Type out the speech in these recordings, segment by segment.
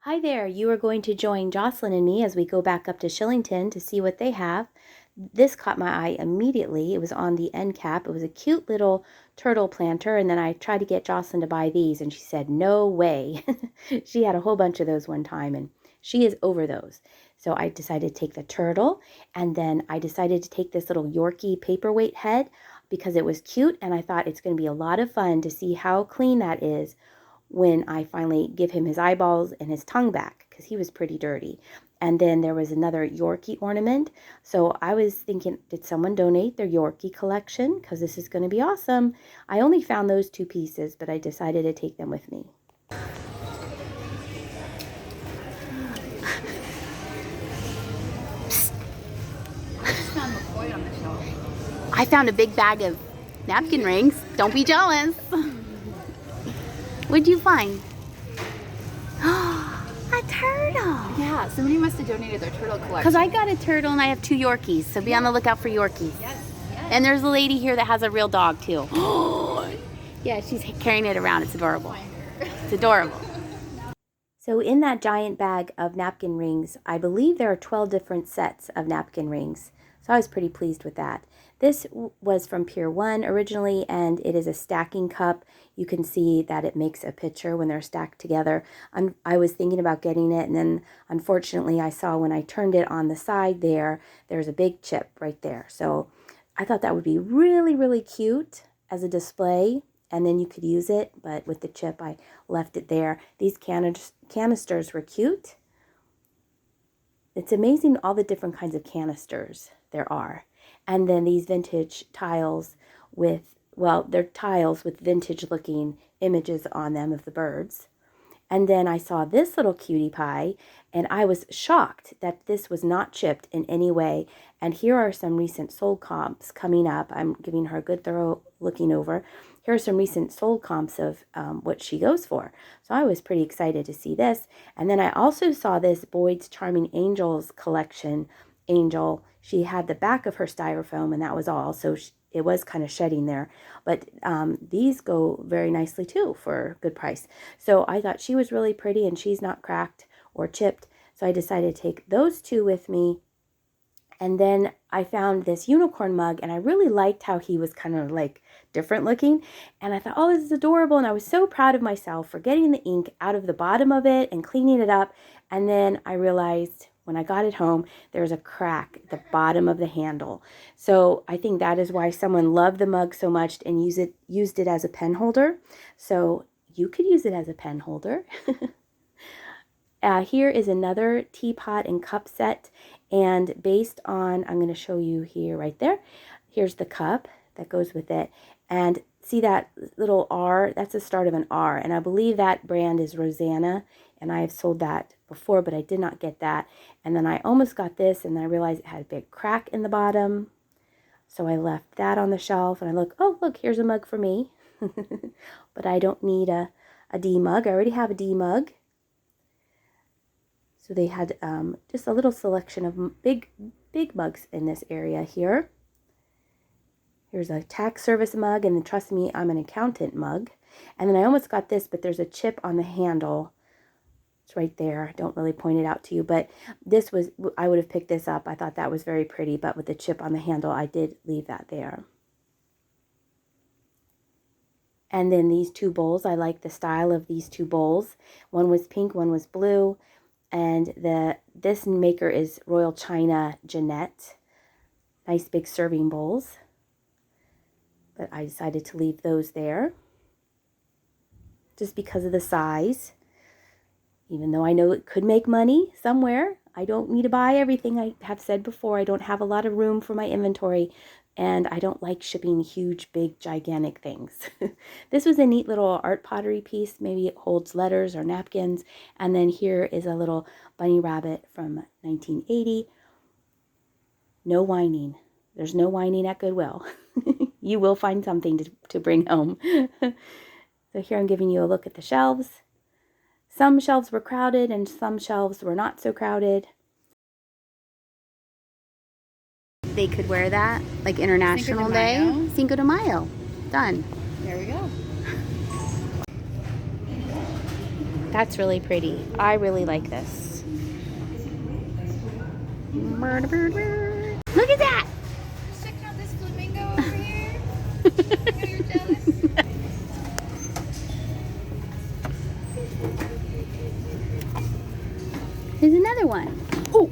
Hi there, you are going to join Jocelyn and me as we go back up to Shillington to see what they have. This caught my eye immediately. It was on the end cap. It was a cute little turtle planter, and then I tried to get Jocelyn to buy these, and she said, no way. She had a whole bunch of those one time, and she is over those. So I decided to take the turtle, and then I decided to take this little Yorkie paperweight head because it was cute, and I thought it's going to be a lot of fun to see how clean that is when I finally give him his eyeballs and his tongue back, because he was pretty dirty. And then there was another Yorkie ornament. So I was thinking, did someone donate their Yorkie collection? Because this is going to be awesome. I only found those two pieces, but I decided to take them with me. I found a big bag of napkin rings. Don't be jealous. What'd you find? A turtle. Yeah, somebody must have donated their turtle collection. Because I got a turtle and I have two Yorkies, so be on the lookout for Yorkies. Yes. And there's a lady here that has a real dog too. Yeah, she's carrying it around. It's adorable. It's adorable. So in that giant bag of napkin rings, I believe there are 12 different sets of napkin rings. So I was pretty pleased with that. This was from Pier 1 originally, and it is a stacking cup. You can see that it makes a picture when they're stacked together. I was thinking about getting it, and then unfortunately I saw when I turned it on the side there's a big chip right there. So I thought that would be really, really cute as a display, and then you could use it, but with the chip I left it there. These canisters were cute. It's amazing all the different kinds of canisters there are. And then these vintage tiles with, well, they're tiles with vintage looking images on them of the birds. And then I saw this little cutie pie, and I was shocked that this was not chipped in any way. And here are some recent sold comps coming up. I'm giving her a good thorough looking over. Here are some recent sold comps of what she goes for. So I was pretty excited to see this. And then I also saw this Boyd's Charming Angels collection angel. She had the back of her styrofoam, and that was all. So it was kind of shedding there. But these go very nicely too for a good price. So I thought she was really pretty, and she's not cracked or chipped. So I decided to take those two with me. And then I found this unicorn mug, and I really liked how he was kind of like different looking. And I thought, oh, this is adorable. And I was so proud of myself for getting the ink out of the bottom of it and cleaning it up. And then I realized when I got it home, there's a crack at the bottom of the handle. So I think that is why someone loved the mug so much and used it as a pen holder. So you could use it as a pen holder. Here is another teapot and cup set, and based on, I'm going to show you here right there. Here's the cup that goes with it, and see that little R? That's the start of an R, and I believe that brand is Rosanna, and I have sold that before, but I did not get that. And then I almost got this, and then I realized it had a big crack in the bottom, so I left that on the shelf, and I look, oh look, here's a mug for me. But I don't need a D mug. I already have a D mug. So they had just a little selection of big mugs in this area here. Here's a tax service mug, and then trust me, I'm an accountant mug. And then I almost got this, but there's a chip on the handle. It's right there. I don't really point it out to you, but this was, I would have picked this up. I thought that was very pretty, but with the chip on the handle, I did leave that there. And then these two bowls, I like the style of these two bowls. One was pink, one was blue. And this maker is Royal China Jeanette. Nice big serving bowls. But I decided to leave those there just because of the size. Even though I know it could make money somewhere, I don't need to buy everything. I have said before, I don't have a lot of room for my inventory, and I don't like shipping huge, big, gigantic things. This was a neat little art pottery piece. Maybe it holds letters or napkins. And then here is a little bunny rabbit from 1980. No whining. There's no whining at Goodwill. You will find something to bring home. So here I'm giving you a look at the shelves. Some shelves were crowded and some shelves were not so crowded. They could wear that, like International Day. Cinco de Mayo. Done. There we go. That's really pretty. I really like this. Look at that! Check out this flamingo over here. I know you're jealous. There's another one. Oh,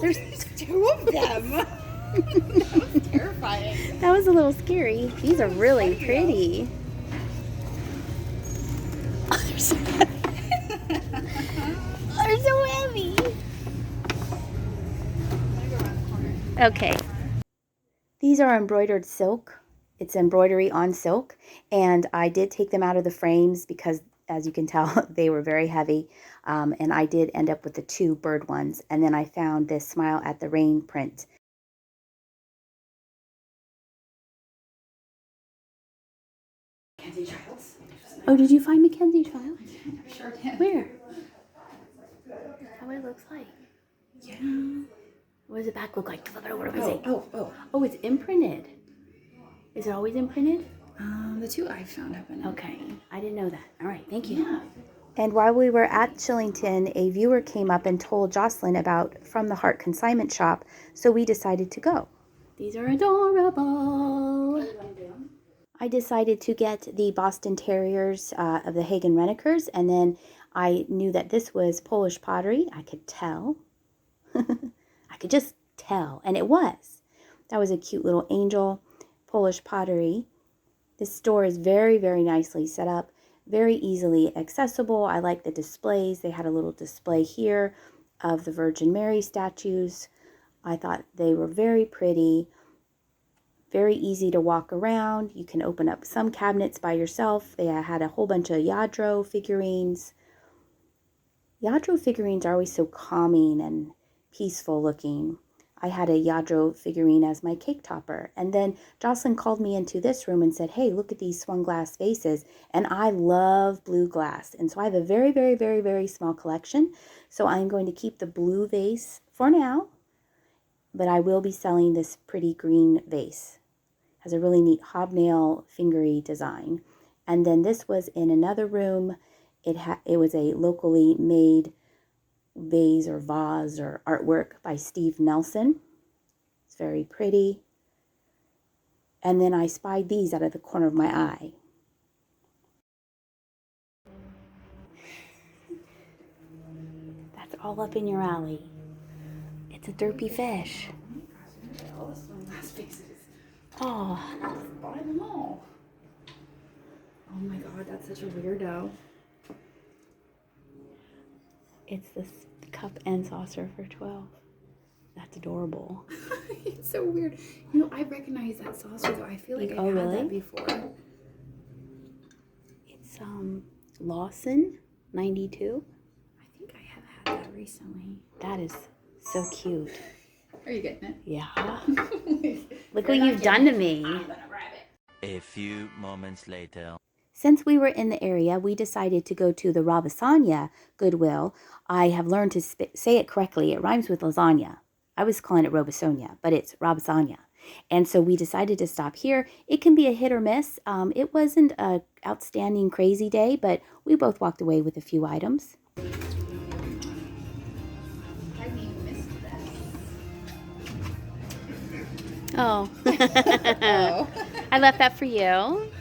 there's 2 of them. That was terrifying. That was a little scary. These are really pretty. Oh, they're so heavy. They're so heavy. Okay. These are embroidered silk. It's embroidery on silk. And I did take them out of the frames because, as you can tell, they were very heavy. And I did end up with the 2 bird ones. And then I found this Smile at the Rain print. Mackenzie Childs. Oh, did you find Mackenzie Child? I sure did. Where? That's what it looks like. Yeah. What does the back look like? Flip it over. What is it? Oh. It's imprinted. Is it always imprinted? The 2 I found have been. Okay. I didn't know that. All right. Thank you. Yeah. And while we were at Shillington, a viewer came up and told Jocelyn about From the Heart Consignment shop, so we decided to go. These are adorable. I decided to get the Boston Terriers of the Hagen Renekers, and then I knew that this was Polish pottery. I could tell. I could just tell, and it was. That was a cute little angel, Polish pottery. This store is very, very nicely set up, very easily accessible. I like the displays. They had a little display here of the Virgin Mary statues. I thought they were very pretty, very easy to walk around. You can open up some cabinets by yourself. They had a whole bunch of Yadro figurines. Yadro figurines are always so calming and peaceful looking. I had a Yadro figurine as my cake topper. And then Jocelyn called me into this room and said, hey, look at these swung glass vases. And I love blue glass. And so I have a very, very, very, very small collection. So I'm going to keep the blue vase for now. But I will be selling this pretty green vase. It has a really neat hobnail fingery design. And then this was in another room. It was a locally made vase or vase or artwork by Steve Nelson. It's very pretty. And then I spied these out of the corner of my eye. That's all up in your alley. It's a derpy fish. All the swing glass faces. Oh. Buy them all. Oh my god, that's such a weirdo. It's this cup and saucer for $12. That's adorable. It's so weird. You know, I recognize that saucer though. I feel like I've had that before. It's Lawson 92. I think I have had that recently. That is so cute. Are you getting it? Yeah. Look what you've done to me. I'm gonna grab it. A few moments later. Since we were in the area, we decided to go to the Robasania Goodwill. I have learned to say it correctly. It rhymes with lasagna. I was calling it Robisonia, but it's Robasania. And so we decided to stop here. It can be a hit or miss. It wasn't an outstanding crazy day, but we both walked away with a few items. I missed this. Oh. Oh. I left that for you.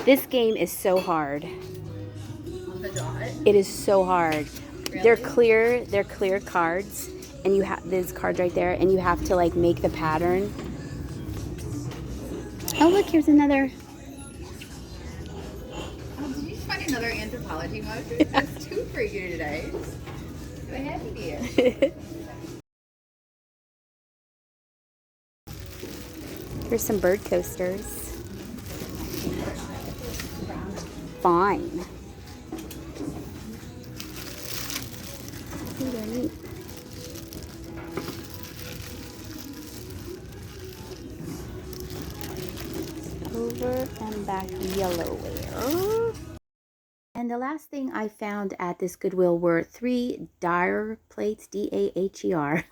This game is so hard. On the dot? It is so hard. Really? They're clear cards, and you have these cards right there, and you have to like make the pattern. Oh look, here's another. Oh, did you just find another anthropology mug? That's 2 for you today. So happy dear. Here's some bird coasters. Fine. Ooh, they're neat. Over and back yellow wear. And the last thing I found at this Goodwill were 3 Daher plates, D-A-H-E-R,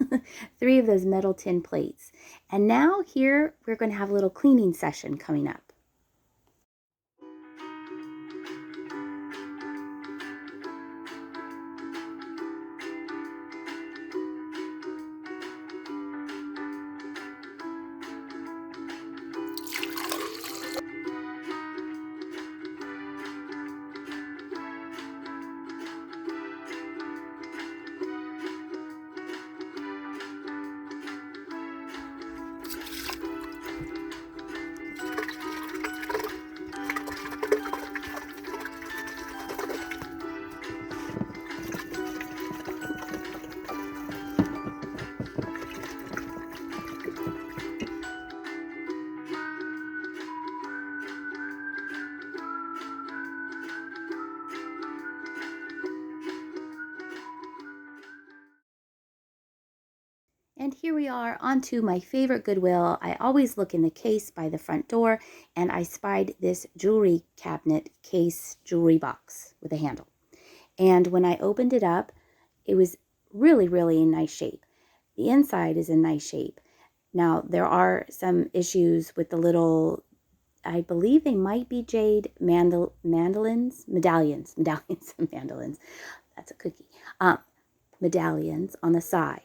3 of those metal tin plates. And now here we're going to have a little cleaning session coming up. And here we are onto my favorite Goodwill. I always look in the case by the front door, and I spied this jewelry cabinet case jewelry box with a handle. And when I opened it up, it was really, really in nice shape. The inside is in nice shape. Now, there are some issues with the little, I believe they might be jade medallions. That's a cookie. Medallions on the side.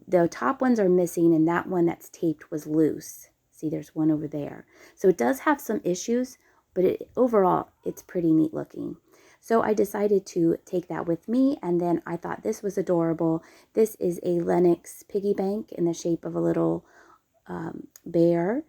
The top ones are missing, and that one that's taped was loose. See, there's one over there. So it does have some issues, but overall, it's pretty neat looking. So I decided to take that with me, and then I thought this was adorable. This is a Lenox piggy bank in the shape of a little bear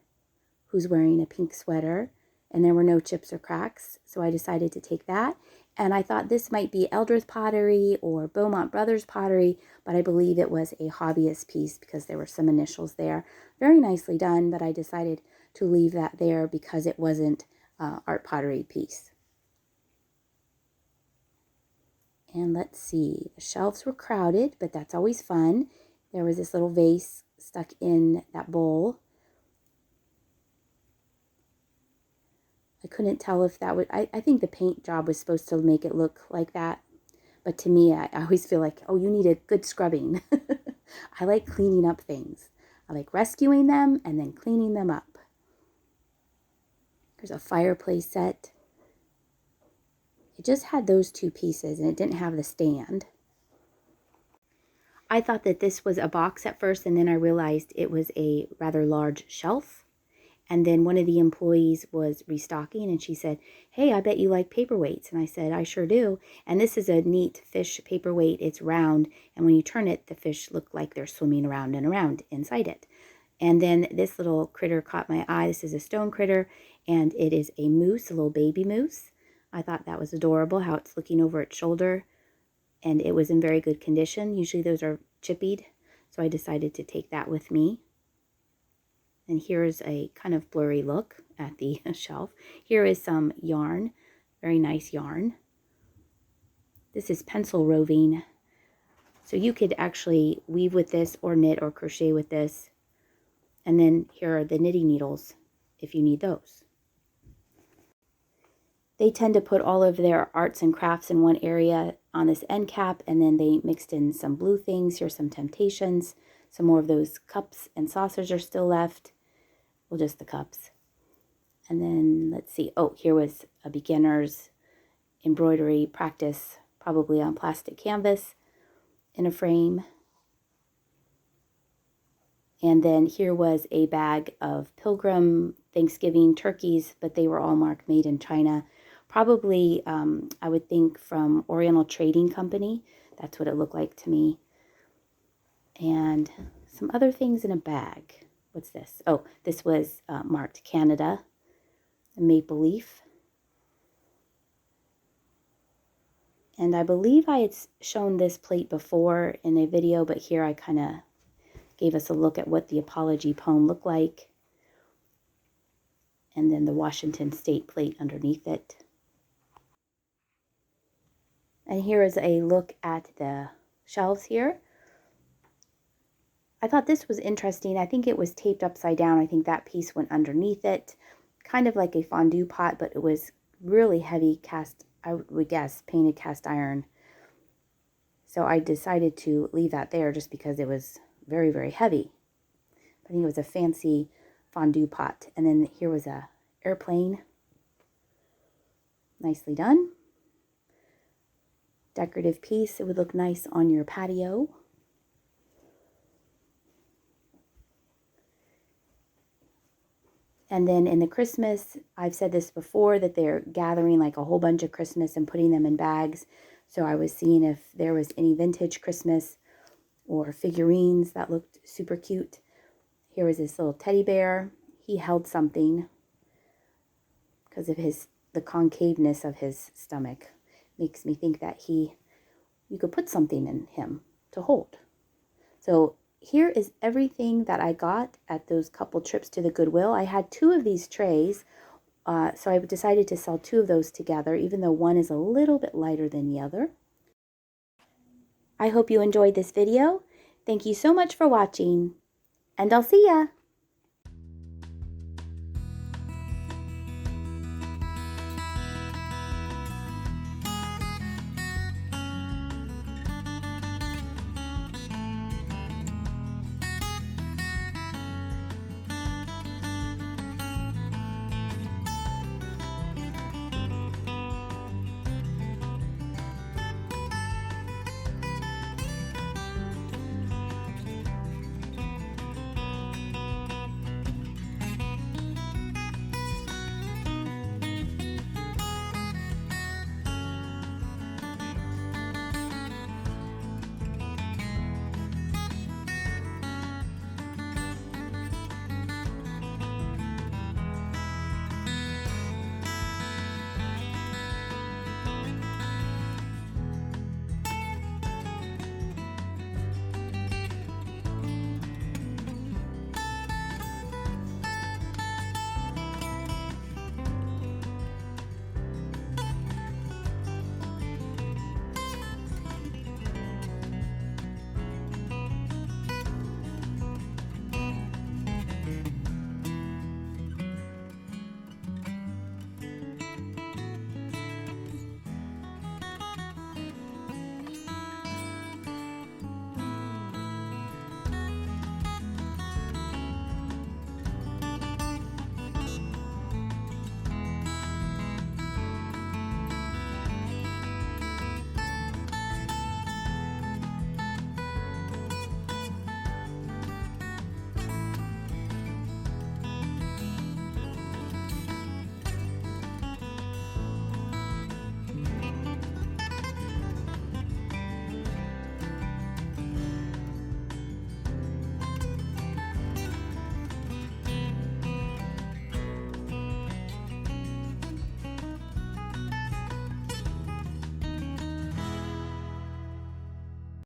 who's wearing a pink sweater, and there were no chips or cracks. So I decided to take that. And I thought this might be Eldrith pottery or Beaumont Brothers pottery, but I believe it was a hobbyist piece because there were some initials there. Very nicely done, but I decided to leave that there because it wasn't art pottery piece. And let's see, the shelves were crowded, but that's always fun. There was this little vase stuck in that bowl. I couldn't tell if that would, I think the paint job was supposed to make it look like that. But to me, I always feel like, oh, you need a good scrubbing. I like cleaning up things. I like rescuing them and then cleaning them up. There's a fireplace set. It just had those 2 pieces and it didn't have the stand. I thought that this was a box at first, and then I realized it was a rather large shelf. And then one of the employees was restocking, and she said, "Hey, I bet you like paperweights." And I said, "I sure do." And this is a neat fish paperweight. It's round, and when you turn it, the fish look like they're swimming around and around inside it. And then this little critter caught my eye. This is a stone critter, and it is a moose, a little baby moose. I thought that was adorable, how it's looking over its shoulder, and it was in very good condition. Usually those are chippied, so I decided to take that with me. And here's a kind of blurry look at the shelf. Here is some yarn, very nice yarn. This is pencil roving. So you could actually weave with this or knit or crochet with this. And then here are the knitting needles if you need those. They tend to put all of their arts and crafts in one area on this end cap, and then they mixed in some blue things. Here's some Temptations. Some more of those cups and saucers are still left. Well, just the cups. And then let's see. Oh, here was a beginner's embroidery practice, probably on plastic canvas in a frame. And then here was a bag of Pilgrim Thanksgiving turkeys, but they were all marked made in China. Probably, I would think from Oriental Trading Company. That's what it looked like to me. And some other things in a bag. What's this? Oh, this was marked Canada, a maple leaf. And I believe I had shown this plate before in a video, but here I kind of gave us a look at what the apology poem looked like. And then the Washington State plate underneath it. And here is a look at the shelves here. I thought this was interesting. I think it was taped upside down. I think that piece went underneath it. Kind of like a fondue pot, but it was really heavy cast I would guess, painted cast iron. So I decided to leave that there just because it was very, very heavy. I think it was a fancy fondue pot. And then here was a airplane. Nicely done. Decorative piece. It would look nice on your patio. And then in the Christmas, I've said this before, that they're gathering like a whole bunch of Christmas and putting them in bags. So I was seeing if there was any vintage Christmas or figurines that looked super cute. Here was this little teddy bear. He held something because of the concaveness of his stomach. Makes me think that you could put something in him to hold. So here is everything that I got at those couple trips to the Goodwill. I had 2 of these trays, so I decided to sell 2 of those together, even though one is a little bit lighter than the other. I hope you enjoyed this video. Thank you so much for watching, and I'll see ya!